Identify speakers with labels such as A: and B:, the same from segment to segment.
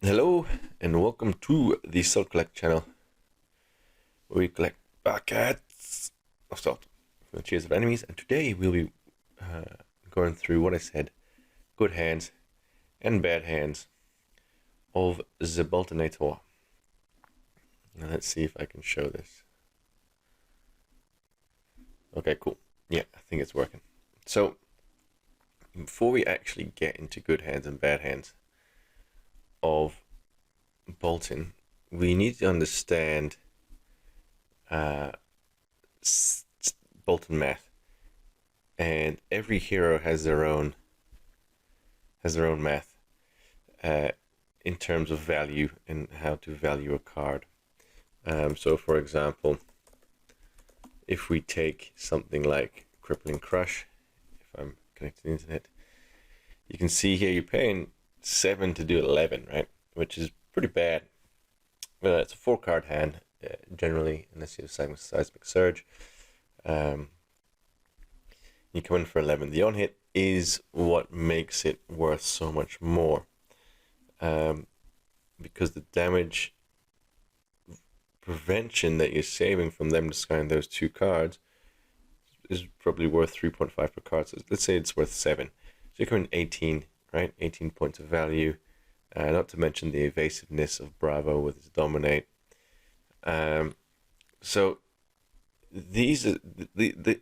A: Hello and welcome to the Salt Collect channel, where we collect buckets of salt from the cheers of enemies. And today we'll be going through what I said, good hands and bad hands of the Boltonator. Now let's see if I can show this. Okay, cool. Yeah, I think it's working. So before we actually get into good hands and bad hands of Boltyn, we need to understand Boltyn Math, and every hero has their own math in terms of value and how to value a card. So for example, if we take something like Crippling Crush, if I'm connected to the internet, you can see here you're paying 7 to do 11, right? Which is pretty bad. It's a 4-card hand, generally, unless you have Seismic Surge. You come in for 11. The on-hit is what makes it worth so much more. Because the damage prevention that you're saving from them discarding those 2 cards is probably worth 3.5 per card. So let's say it's worth 7. So you're coming 18, right? 18 points of value. Not to mention the evasiveness of Bravo with its Dominate. So these are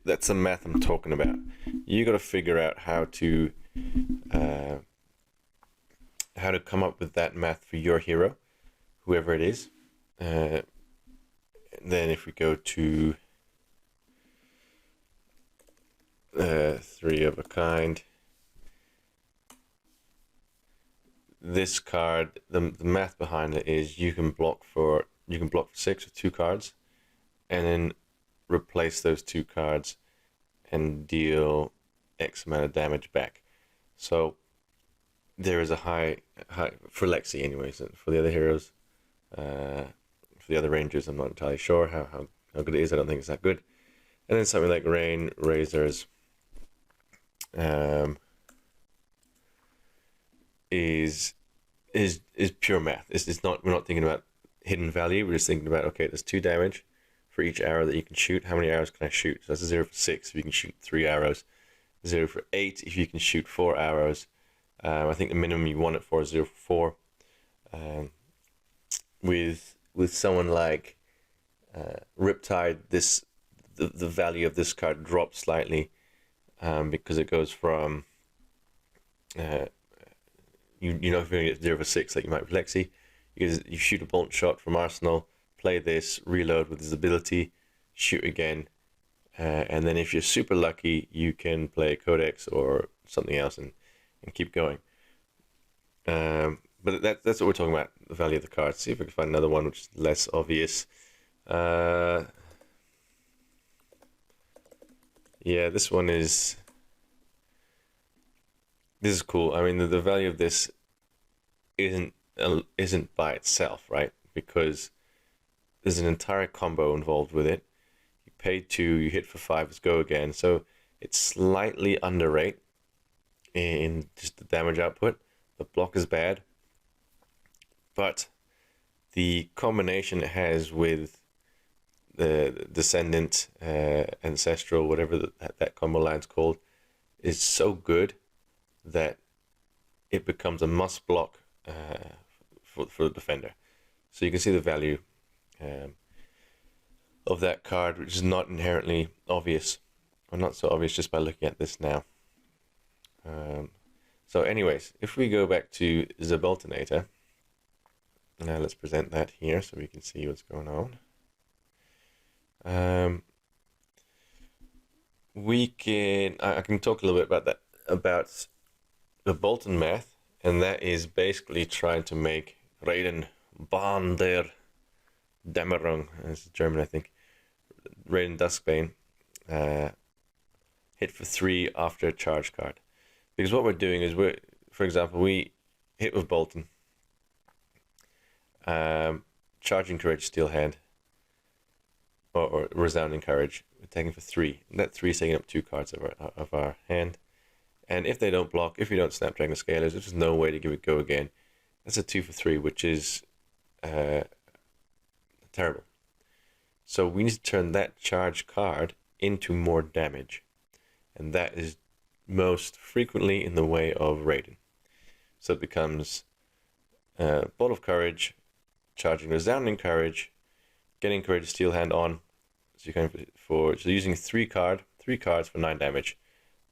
A: that's the math I'm talking about. You got to figure out how to come up with that math for your hero, whoever it is. Then if we go to 3 of a kind, this card, the math behind it is you can block for 6 with 2 cards, and then replace those 2 cards and deal X amount of damage back. So there is a high for Lexi, anyways. For the other heroes, for the other rangers, I'm not entirely sure how good it is. I don't think it's that good. And then something like Rain Razors is pure math. It's not. We're not thinking about hidden value. We're just thinking about, okay, there's 2 damage for each arrow that you can shoot. How many arrows can I shoot? So that's a 0 for 6 if you can shoot 3 arrows. 0 for 8 if you can shoot 4 arrows. I think the minimum you want it for is 0 for 4. With someone like Riptide, the value of this card drops slightly because it goes from you're not going to get 0 for 6 like you might with Lexi. You shoot a bolt shot from Arsenal, play this, reload with his ability, shoot again, and then if you're super lucky, you can play Codex or something else and keep going. But that's what we're talking about, the value of the card. See if we can find another one which is less obvious. Yeah, this one is cool. I mean, the value of this isn't by itself, right? Because there's an entire combo involved with it. You pay 2, you hit for 5, let's go again. So it's slightly underrate in just the damage output. The block is bad, but the combination it has with the Descendant, Ancestral, whatever that combo line's called, is so good that it becomes a must block for the defender. So you can see the value of that card, which is not inherently obvious, or not so obvious just by looking at this now. So anyways, if we go back to the Boltonator, now let's present that here so we can see what's going on. I can talk a little bit about that, about the Boltyn Math, and that is basically trying to make Raiden Bahn der Dämmerung, that's German I think, Raiden Duskbane, hit for 3 after a charge card. Because what we're doing is, for example, we hit with Boltyn, charging Courage Steel Hand, or Resounding Courage, we're taking for 3. And that 3 is taking up 2 cards of our hand. And if they don't block, if you don't Snapdragon Scalers, if there's no way to give it go again, That's a 2 for 3, which is terrible. So we need to turn that charge card into more damage, and that is most frequently in the way of raiding. So it becomes Bolt of Courage, charging Resounding Courage, getting Courageous Steel Hand on. So you're going so using 3 cards for 9 damage,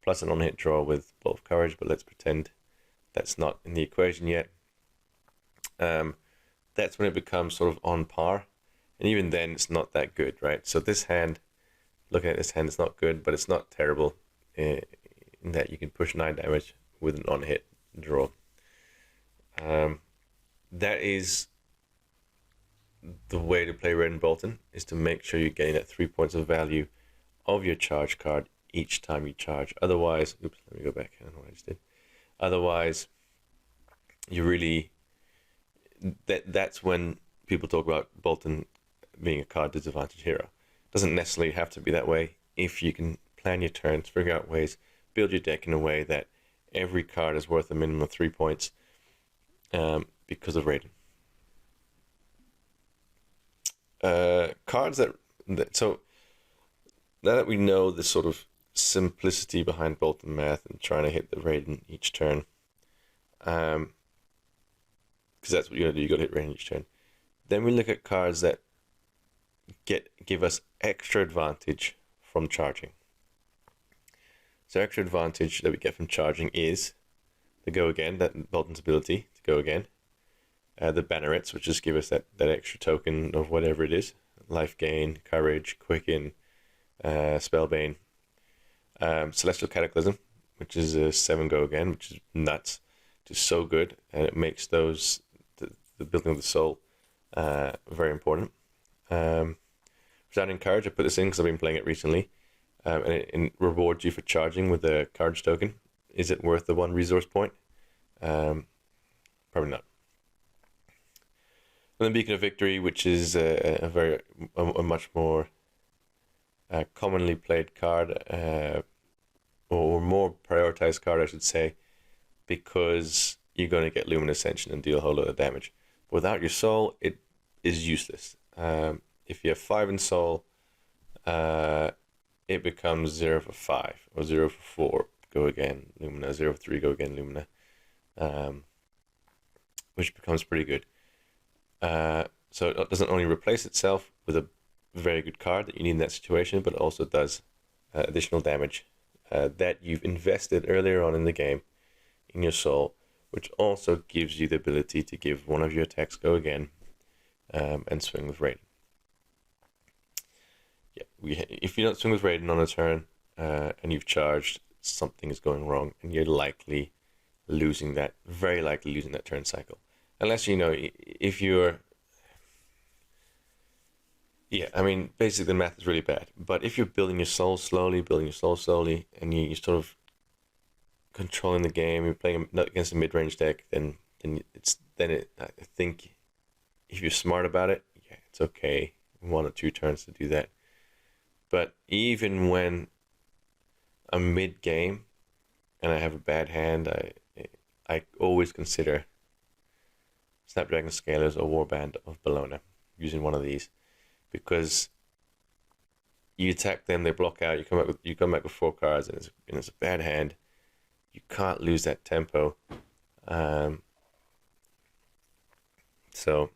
A: plus an on-hit draw with Bolt of Courage, but let's pretend that's not in the equation yet. That's when it becomes sort of on par, and even then it's not that good, right? So this hand, looking at this hand, it's not good, but it's not terrible in that you can push 9 damage with an on-hit draw. That is the way to play Red and Boltyn, is to make sure you're getting that 3 points of value of your charge card each time you charge. Otherwise, oops, let me go back. I don't know what I just did. Otherwise, you really, that's when people talk about Boltyn being a card disadvantage hero. It doesn't necessarily have to be that way. If you can plan your turns, figure out ways, build your deck in a way that every card is worth a minimum of 3 points because of raiding. Cards so now that we know the sort of simplicity behind Boltyn Math and trying to hit the raiding each turn, because that's what you gotta do, you gotta hit raiding each turn. Then we look at cards that give us extra advantage from charging. So extra advantage that we get from charging is the Go Again, that Boltyn's ability to go again. The Bannerets, which just give us that extra token of whatever it is. Life Gain, Courage, Quicken, Spellbane. Celestial Cataclysm, which is a 7 Go Again, which is nuts. Which is so good, and it makes the building of the soul very important. Resounding Courage, I put this in because I've been playing it recently. And it rewards you for charging with a Courage token. Is it worth the 1 resource point? Probably not. And then Beacon of Victory, which is a much more commonly played card, or more prioritized card, I should say, because you're going to get Luminous Ascension and deal a whole lot of damage. Without your soul, it is useless. If you have 5 in soul, it becomes 0 for 5 or 0 for 4. Go again, Lumina. 0 for 3. Go again, Lumina. Which becomes pretty good. So it doesn't only replace itself with a very good card that you need in that situation, but it also does additional damage that you've invested earlier on in the game in your soul, which also gives you the ability to give one of your attacks Go Again and swing with Raiden. Yeah, if you don't swing with Raiden on a turn and you've charged, something is going wrong, and you're very likely losing that turn cycle. Unless, if you're... Yeah, I mean, basically the math is really bad. But if you're building your soul slowly, and you're sort of controlling the game, you're playing against a mid-range deck, then I think if you're smart about it, yeah, it's okay. 1 or 2 turns to do that. But even when I'm mid-game and I have a bad hand, I always consider Snapdragon Scalers or Warband of Bologna, using one of these, because you attack them, they block out, you come back with 4 cards, and it's a bad hand. You can't lose that tempo. So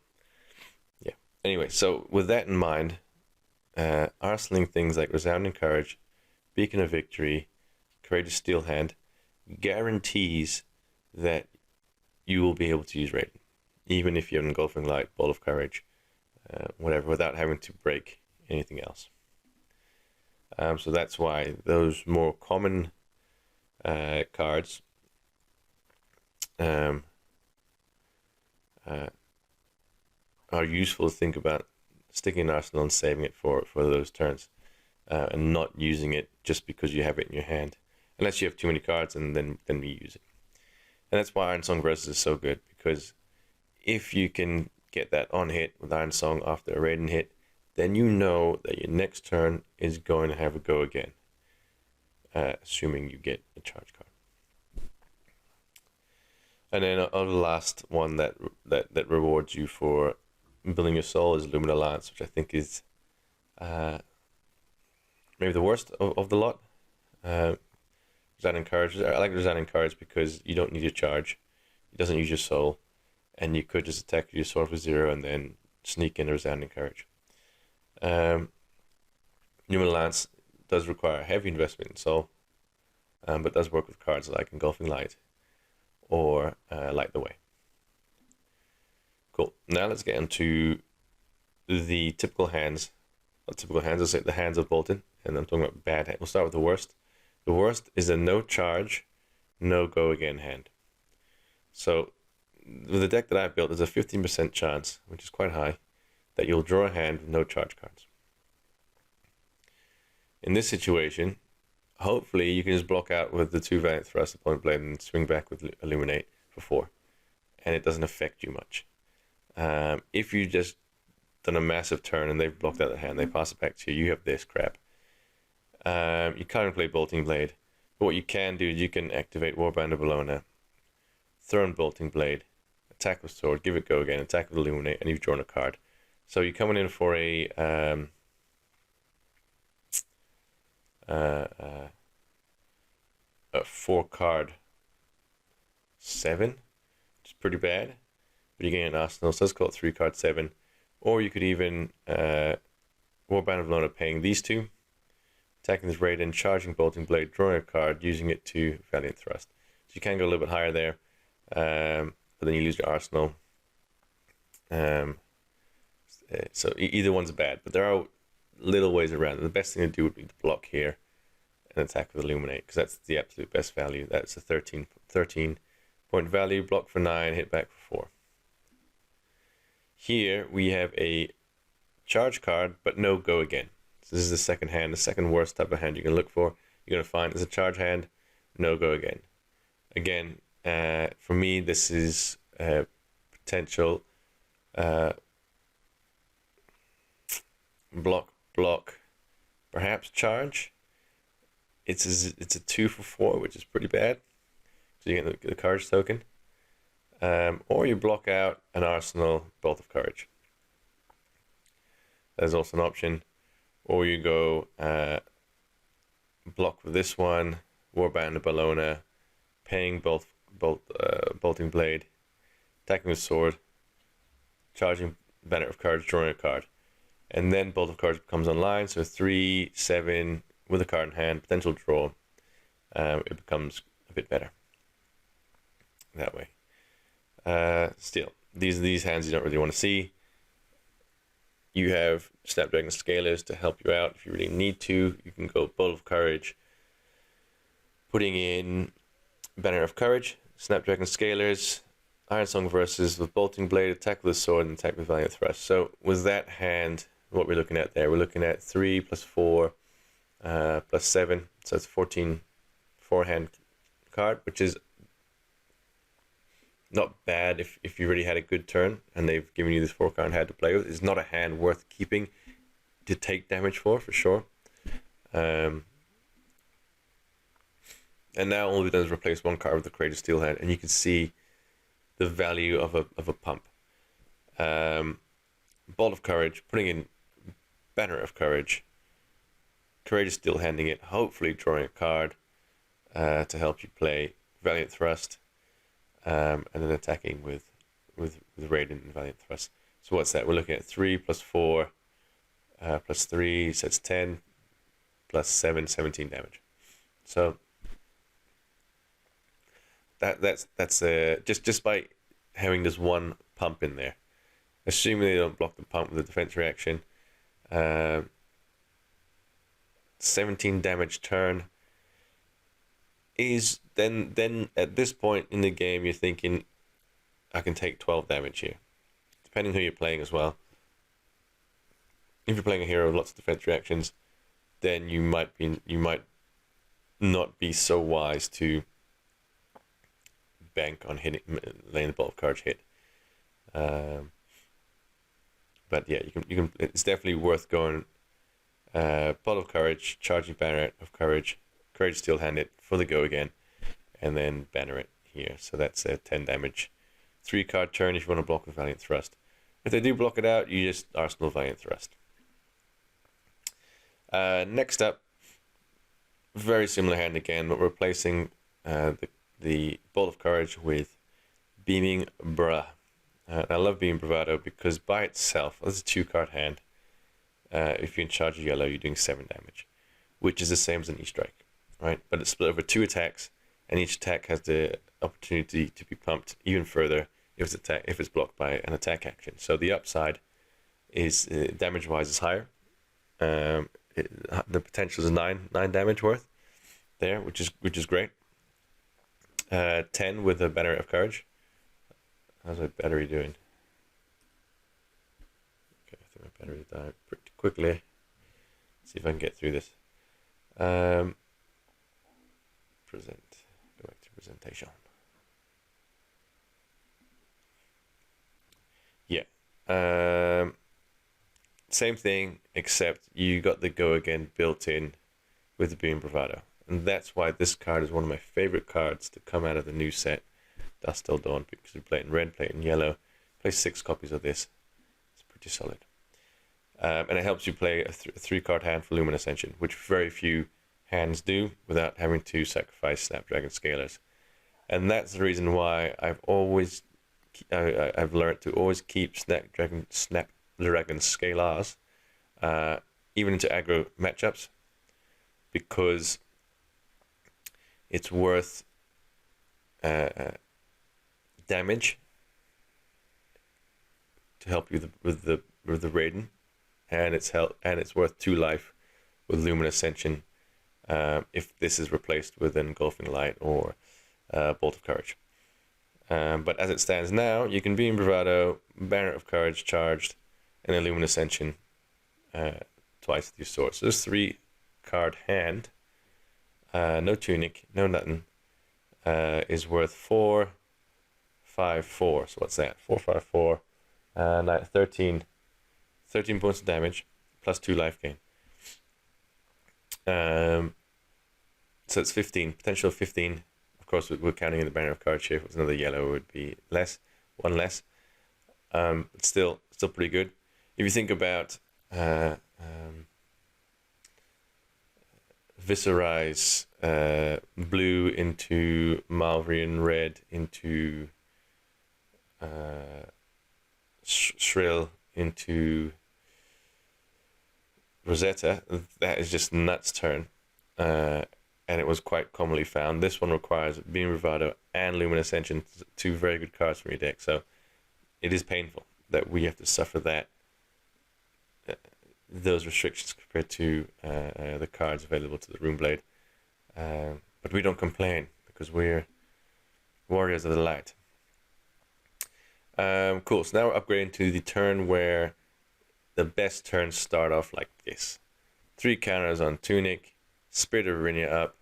A: yeah. Anyway, so with that in mind, arsenaling things like Resounding Courage, Beacon of Victory, Courageous Steel Hand guarantees that you will be able to use Raiden, even if you have Engulfing Light, Bolt of Courage, whatever, without having to break anything else. So that's why those more common cards are useful to think about sticking in arsenal and saving it for those turns, and not using it just because you have it in your hand, unless you have too many cards, and then we use it. And that's why Iron Song Versus is so good, because if you can get that on hit with Iron Song after a Raiden hit, then you know that your next turn is going to have a Go Again, assuming you get a charge card. And then on the last one that rewards you for building your soul is Luminal Lance, which I think is maybe the worst of the lot. Resounding Courage. I like Resounding Courage because you don't need a charge. It doesn't use your soul, and you could just attack your sword with 0 and then sneak in a Resounding Courage. Luminal Lance does require heavy investment in soul, but does work with cards like Engulfing Light or Light the Way. Cool. Now let's get into the typical hands. Not typical hands, I'll say the hands of Boltyn, and I'm talking about bad hands. We'll start with the worst. The worst is a no charge, no go again hand. So with the deck that I've built, there's a 15% chance, which is quite high, that you'll draw a hand with no charge cards. In this situation, hopefully you can just block out with the 2 Valiant Thrust, the Point Blade, and swing back with Illuminate for 4, and it doesn't affect you much. If you just done a massive turn and they've blocked out the hand, they pass it back to you, you have this crap. You can't play Bolting Blade, but what you can do is you can activate Warband of Bologna, throw in Bolting Blade, attack with Sword, give it go again, attack with Illuminate, and you've drawn a card. So you're coming in for a 4-card 7, which is pretty bad, but you're getting an arsenal, so let's call it 3-card 7. Or you could even Warband of Bologna, paying these 2, attacking this Raiden, charging Bolting Blade, drawing a card, using it to Valiant Thrust. So you can go a little bit higher there, but then you lose your arsenal. So either one's bad, but there are little ways around it. The best thing to do would be to block here and attack with Illuminate, because that's the absolute best value. That's a 13 point value, block for 9, hit back for 4. Here we have a charge card, but no go again. So this is the second hand, the second worst type of hand you can look for. You're going to find is a charge hand, no go again. Again, for me, this is potential block, perhaps charge. It's a 2 for 4, which is pretty bad. So you get the courage token. Or you block out an arsenal, Bolt of Courage. There's also an option. Or you go block with this one, Warband of Bologna, paying Bolting Blade, attacking with Sword, charging Banner of Courage, drawing a card. And then Bolt of Courage becomes online, so 3, 7, with a card in hand, potential draw. It becomes a bit better that way. Still, these hands you don't really want to see. You have Snapdragon Scalers to help you out if you really need to. You can go Bolt of Courage, putting in Banner of Courage, Snapdragon Scalers, Iron Song versus with Bolting Blade, attack with the sword, and attack with Valiant Thrust. So with that hand, what we're looking at there, we're looking at 3 plus 4 plus 7, so it's 14 4-hand card, which is not bad if you really had a good turn and they've given you this 4-card hand to play with. It's not a hand worth keeping to take damage for sure. And now all we've done is replace 1 card with the Courageous Steel hand, and you can see the value of a pump. Bolt of Courage, putting in Banner of Courage, Courageous Steel handing it, hopefully drawing a card to help you play Valiant Thrust, and then attacking with Raiden and Valiant Thrust. So what's that? We're looking at 3 plus 4 plus 3, so it's 10 plus 7, 17 damage. So that's just by having this 1 pump in there, assuming they don't block the pump with a defense reaction. 17 damage turn is then at this point in the game you're thinking, I can take 12 damage here, depending who you're playing as well. If you're playing a hero with lots of defense reactions, then you might not be so wise to bank on letting the Bolt of Courage hit. But yeah, you can. It's definitely worth going. Bolt of Courage, charging Banner of Courage, Courage Steel hand it for the go again, and then banner it here. So that's a 10 damage. 3-card turn if you want to block with Valiant Thrust. If they do block it out, you just Arsenal Valiant Thrust. Next up, very similar hand again, but we're replacing the Bolt of Courage with Beaming Bra. I love Beaming Bravado because by itself, this is a 2-card hand. If you're in charge of yellow, you're doing 7 damage, which is the same as an E-Strike, right? But it's split over 2 attacks, and each attack has the opportunity to be pumped even further if it's blocked by an attack action. So the upside is damage-wise is higher. The potential is 9 damage worth there, which is great. 10 with a Banner of Courage. How's my battery doing? Okay, I think my battery died pretty quickly. Let's see if I can get through this. Present. Go back to presentation. Yeah. Same thing, except you got the Go Again built in with the Beam Bravado. And that's why this card is one of my favorite cards to come out of the new set, Dust Till Dawn, because we play it in red, play it in yellow, play 6 copies of this. It's pretty solid. And it helps you play a 3-card hand for Lumen Ascension, which very few hands do without having to sacrifice Snapdragon Scalers. And that's the reason why I've learned to always keep Snapdragon Scalars even into aggro matchups, because it's worth damage to help you with the Raiden, and it's worth 2 life with Lumen Ascension if this is replaced with an Engulfing Light or Bolt of Courage. But as it stands now, you can be in Bravado, Banner of Courage charged, and a Lumen Ascension twice with your sword. So this 3-card hand, no tunic, no nothing, is worth 4, 5, 4. So what's that? 4, 5, 4, 13 points of damage, plus 2 life gain. So it's 15, potential 15. Of course, we're counting in the Banner of Courage here. If it was another yellow, it would be less, 1 less. But still pretty good. If you think about Viscerize blue into Malverian red into Shrill into Rosetta, that is just nuts turn. And it was quite commonly found. This one requires Beam Bravado and Lumen Ascension, 2 very good cards from your deck. So it is painful that we have to suffer those restrictions compared to the cards available to the Runeblade. But we don't complain, because we're warriors of the light. Cool, so now we're upgrading to the turn where the best turns start off like this. 3 counters on Tunic, Spirit of Verinia up,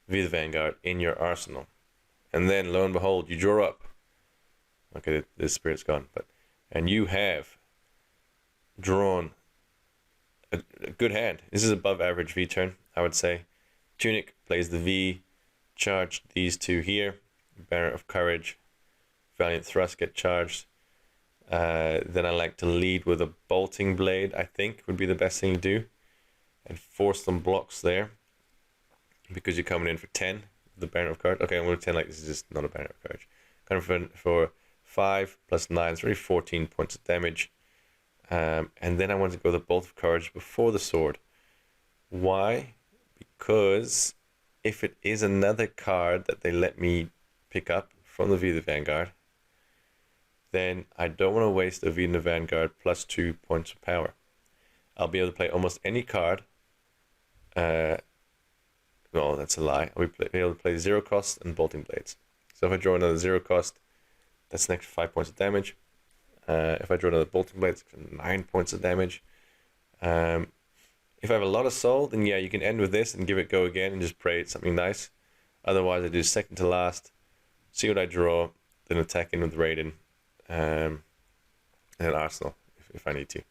A: Be the Vanguard in your arsenal. And then, lo and behold, you draw up. Okay, the Spirit's gone, and you have drawn a good hand. This is above average V turn, I would say. Tunic plays the V, charge these 2 here. Banner of Courage, Valiant Thrust get charged. Then I like to lead with a Bolting Blade, I think would be the best thing to do, and force some blocks there, because you're coming in for 10, the Banner of Courage. Okay, I'm going to 10 like this is just not a Banner of Courage. Coming for 5 plus 9, it's really 14 points of damage. And then I want to go the Bolt of Courage before the sword. Why? Because if it is another card that they let me pick up from the V the Vanguard, then I don't want to waste a V in the Vanguard plus 2 points of power. I'll be able to play almost any card. No, that's a lie. I'll be able to play 0 cost and Bolting Blades. So if I draw another 0 cost, that's an extra 5 points of damage. If I draw another Bolting Blade, it's 9 points of damage. If I have a lot of soul, then yeah, you can end with this and give it Go Again and just pray it's something nice. Otherwise, I do second to last, see what I draw, then attack in with Raiden, and then Arsenal if I need to.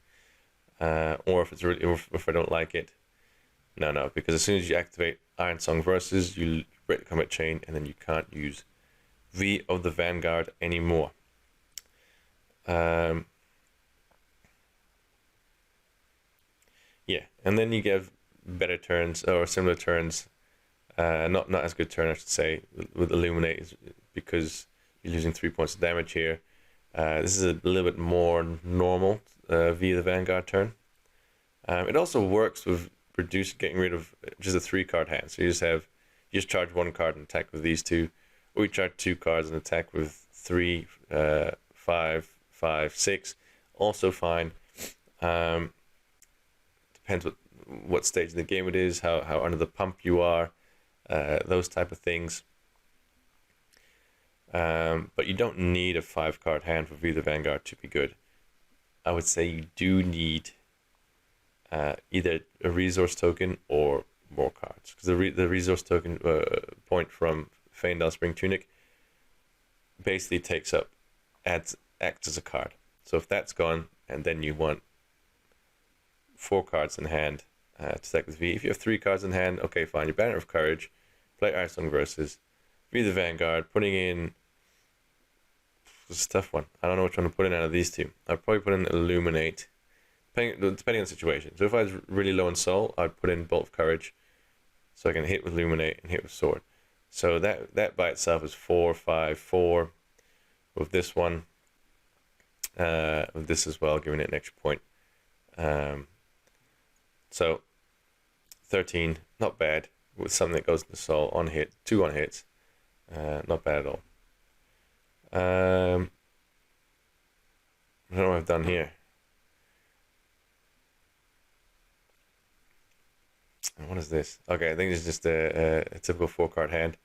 A: Or if it's really, if I don't like it, no, because as soon as you activate Iron Song Versus, you break the combat chain, and then you can't use V of the Vanguard anymore. Yeah, and then you give better turns or similar turns. Not as good turn, I should say, with Illuminate, because you're losing 3 points of damage here. This is a little bit more normal via the Vanguard turn. It also works with getting rid of just a 3-card hand. So you just charge 1 card and attack with these 2, or you charge 2 cards and attack with 3, 5, 5, 6. Also fine. Depends what stage of the game it is, how under the pump you are, those type of things. But you don't need a 5-card hand for V the Vanguard to be good. I would say you do need either a resource token or more cards, because the resource token point from Faendal Spring Tunic basically acts as a card. So if that's gone, and then you want 4 cards in hand to attack with V. If you have 3 cards in hand, okay, fine. Your Banner of Courage, play Iron Song Versus, V the Vanguard, putting in. This is a tough one. I don't know which one to put in out of these 2. I'd probably put in Illuminate, depending on the situation. So if I was really low in soul, I'd put in Bolt of Courage, so I can hit with Illuminate and hit with Sword. So that by itself is 4, 5, 4. With this one, with this as well, giving it an extra point. So 13, not bad, with something that goes into soul on hit, 2 on hits, not bad at all. I don't know what I've done here. What is this? Okay, I think it's just a typical 4-card hand.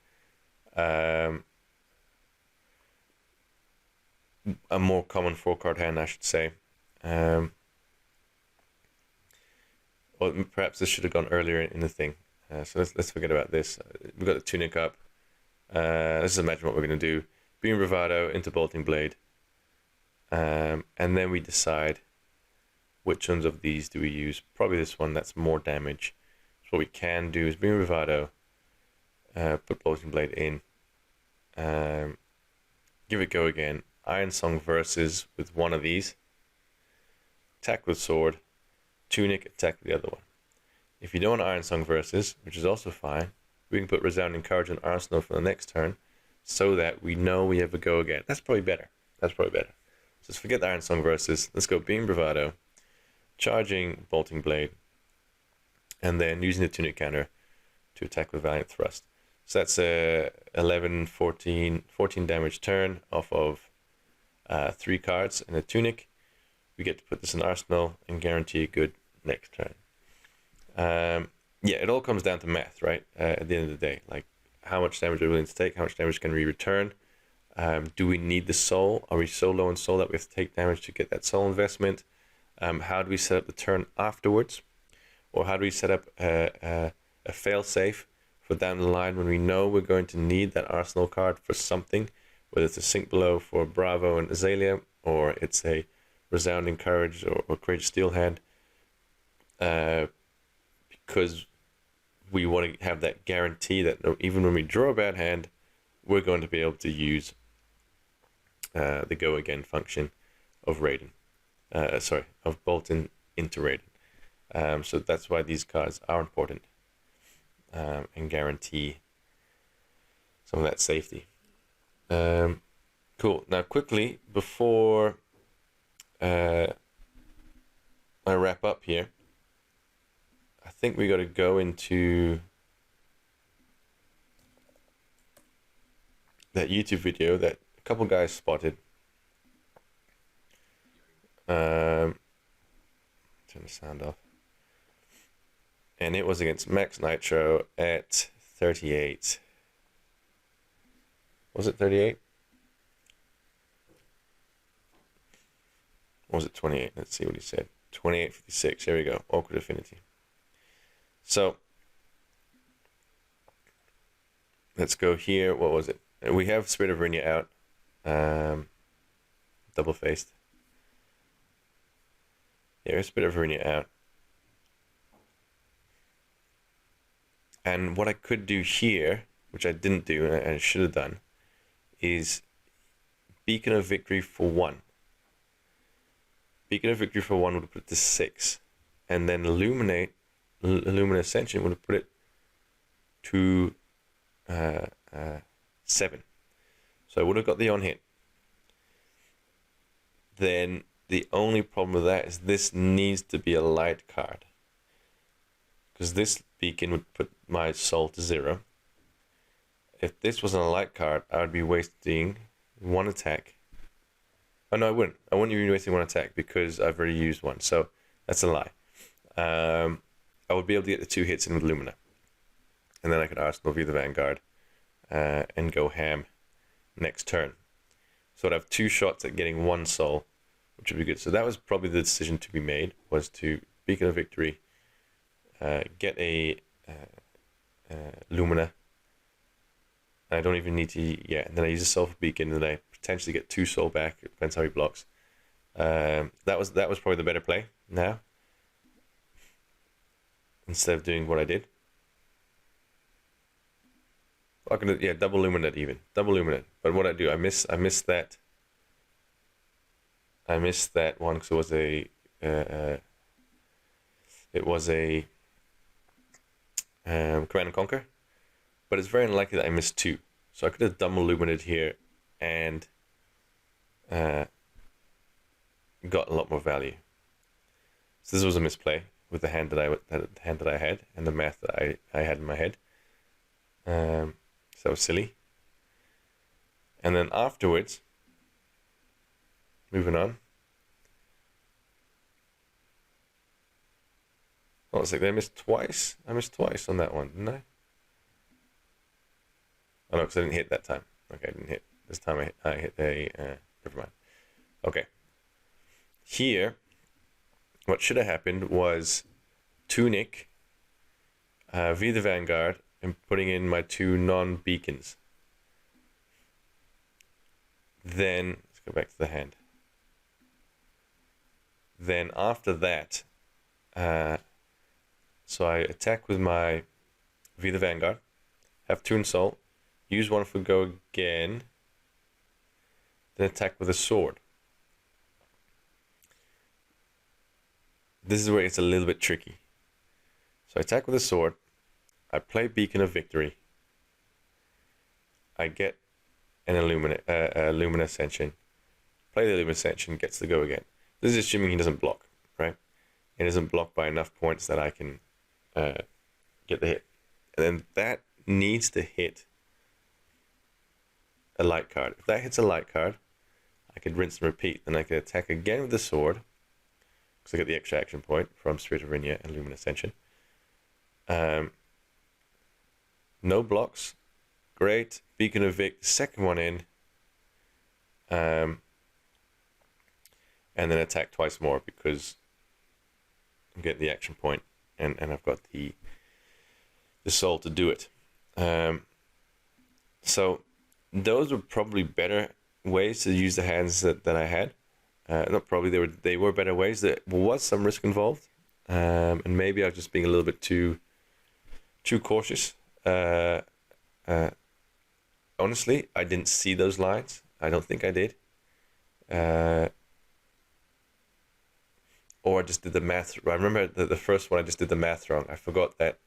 A: A more common 4-card hand, I should say. Or perhaps this should have gone earlier in the thing. So let's forget about this. We've got the Tunic up. Let's just imagine what we're going to do. Beam Bravado into Bolting Blade. And then we decide which ones of these do we use. Probably this one, that's more damage. So what we can do is Beam Bravado, put Bolting Blade in, give it go again. Iron Song Versus with one of these. Attack with Sword. Tunic, attack with the other one. If you don't want Iron Song Versus, which is also fine, we can put Resounding Courage on Arsenal for the next turn, so that we know we have a go again. That's probably better. So let's forget the Iron Song Versus. Let's go Beam Bravado, charging Bolting Blade, and then using the Tunic counter to attack with Valiant Thrust. So that's 11, 14 damage turn off of 3 cards and a Tunic. We get to put this in Arsenal and guarantee a good next turn. Yeah, it all comes down to math, right? At the end of the day, like how much damage are we willing to take? How much damage can we return? Do we need the soul? Are we so low in soul that we have to take damage to get that soul investment? How do we set up the turn afterwards? Or how do we set up a fail-safe for down the line when we know we're going to need that Arsenal card for something, whether it's a Sink Below for Bravo and Azalea, or it's a Resounding Courage or Courageous Steelhead, because we want to have that guarantee that even when we draw a bad hand, we're going to be able to use the go again function of Raiden. Of Boltyn into Raiden. So that's why these cards are important and guarantee some of that safety. Cool. Now, quickly, before I wrap up here, I think we got to go into that YouTube video that a couple guys spotted. Turn the sound off. And it was against Max Nitro at 38. Was it 38? Or was it 28? Let's see what he said. 28.56. Here we go. Awkward Affinity. So let's go here. What was it? We have Spirit of Rinya out. Double faced. Yeah, Spirit of Rinya out. And what I could do here, which I didn't do and I should have done, is Beacon of Victory for 1. Beacon of Victory for 1 would have put it to 6. And then Illumina Ascension would have put it to 7. So I would have got the on hit. Then the only problem with that is this needs to be a light card, because this beacon would put my soul to 0. If this wasn't a light card, I would be wasting 1 attack. Oh no, I wouldn't. I wouldn't even be wasting 1 attack because I've already used 1. So that's a lie. I would be able to get the 2 hits in with Lumina, and then I could Arsenal via the Vanguard and go ham next turn. So I'd have 2 shots at getting 1 soul, which would be good. So that was probably the decision to be made, was to Beacon of Victory, get a Lumina. I don't even need to, and then I use a soul for Beacon, and then I potentially get 2 soul back. It depends how he blocks. That was probably the better play now, instead of doing what I did. I can double Luminate even. Double Luminate. But what I do, I missed that. I missed that one because it was a Command and Conquer. But it's very unlikely that I missed 2. So I could have double Luminated here and got a lot more value. So this was a misplay with the hand that I had and the math that I had in my head. So that was silly. And then afterwards, moving on. Oh, it's like I missed twice. I missed twice on that one, didn't I? Oh no, because I didn't hit that time. Okay, I didn't hit. This time I hit a... never mind. Okay. Here, what should have happened was Tunic via the Vanguard and putting in my 2 non-beacons. Then, let's go back to the hand. Then after that, so I attack with my via the Vanguard, have 2 in Soul, use 1 for go again, then attack with a sword. This is where it's a little bit tricky. So I attack with a sword, I play Beacon of Victory, I get an Illumina Ascension, play the Illumina Ascension, gets the go again. This is assuming he doesn't block, right? He doesn't block by enough points that I can get the hit. And then that needs to hit a light card. If that hits a light card, I could rinse and repeat. Then I could attack again with the sword, because I get the extra action point from Spirit of Rinya and Illumina Ascension. No blocks. Great. Beacon of Vic, second one in. And then attack twice more because I'm getting the action point and I've got the soul to do it. So those were probably better ways to use the hands that I had. Not probably, they were better ways. There was some risk involved, and maybe I was just being a little bit too cautious. Honestly, I didn't see those lines. I don't think I did. Or I just did the math. I remember the first one I just did the math wrong. I forgot that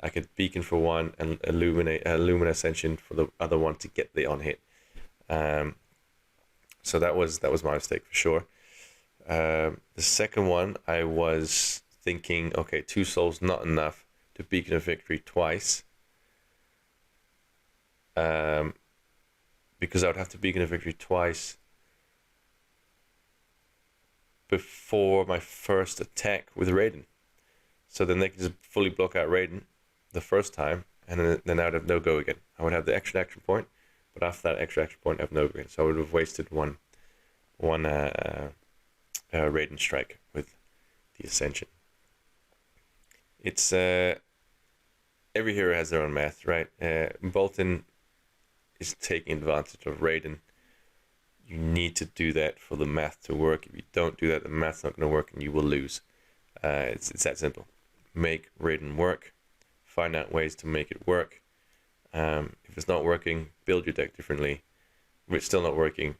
A: I could Beacon for 1 and Illumina Ascension for the other one to get the on hit. So that was my mistake for sure. The second one, I was thinking, okay, 2 souls not enough to Beacon of Victory twice. Because I would have to Beacon of Victory twice before my first attack with Raiden. So then they could just fully block out Raiden the first time, and then I would have no go again. I would have the extra action point, but after that extra action point, I have no go again. So I would have wasted one Raiden strike with the Ascension. It's every hero has their own math, right? Boltyn is taking advantage of Raiden. You need to do that for the math to work. If you don't do that, the math's not going to work and you will lose. It's that simple. Make Raiden work. Find out ways to make it work. If it's not working, build your deck differently. if it's still not working,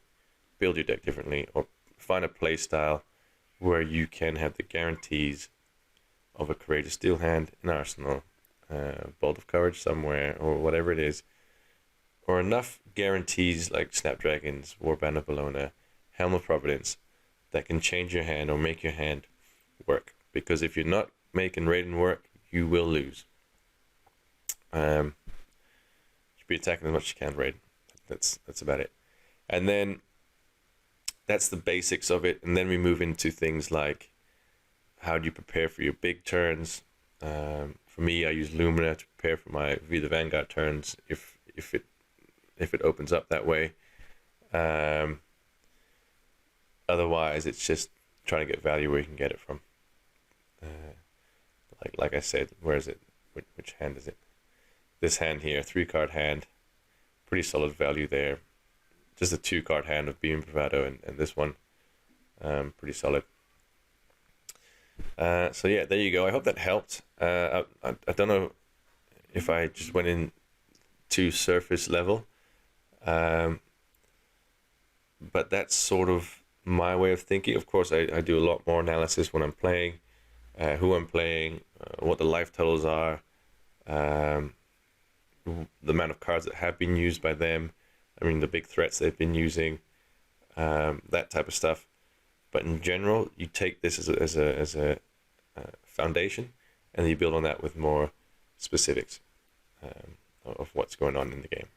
A: build your deck differently, or find a play style where you can have the guarantees of a Courageous Steel hand, an Arsenal, Bolt of Courage somewhere, or whatever it is, or enough guarantees like Snapdragons, Warband of Bologna, Helm of Providence, that can change your hand or make your hand work. Because if you're not making Raiden work, you will lose. You should be attacking as much as you can, Raiden. That's about it. And then that's the basics of it. And then we move into things like, how do you prepare for your big turns? For me, I use Lumina to prepare for my Be the Vanguard turns if it opens up that way. Otherwise, it's just trying to get value where you can get it from. Like I said, where is it? Which hand is it? This hand here, 3-card hand, pretty solid value there. Just a 2-card hand of Beam Bravado, and this one, pretty solid. So yeah, there you go. I hope that helped. I don't know if I just went in too surface level, but that's sort of my way of thinking. Of course, I do a lot more analysis when I'm playing, who I'm playing, what the life totals are, the amount of cards that have been used by them. I mean, the big threats they've been using, that type of stuff. But in general, you take this as a foundation, and then you build on that with more specifics of what's going on in the game.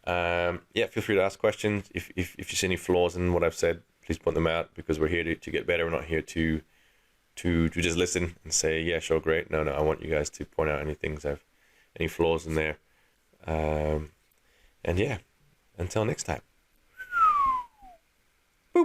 A: Yeah, feel free to ask questions. If you see any flaws in what I've said, please point them out, because we're here to get better. We're not here to just listen and say, yeah, sure, great. No, I want you guys to point out any flaws in there. And yeah, until next time.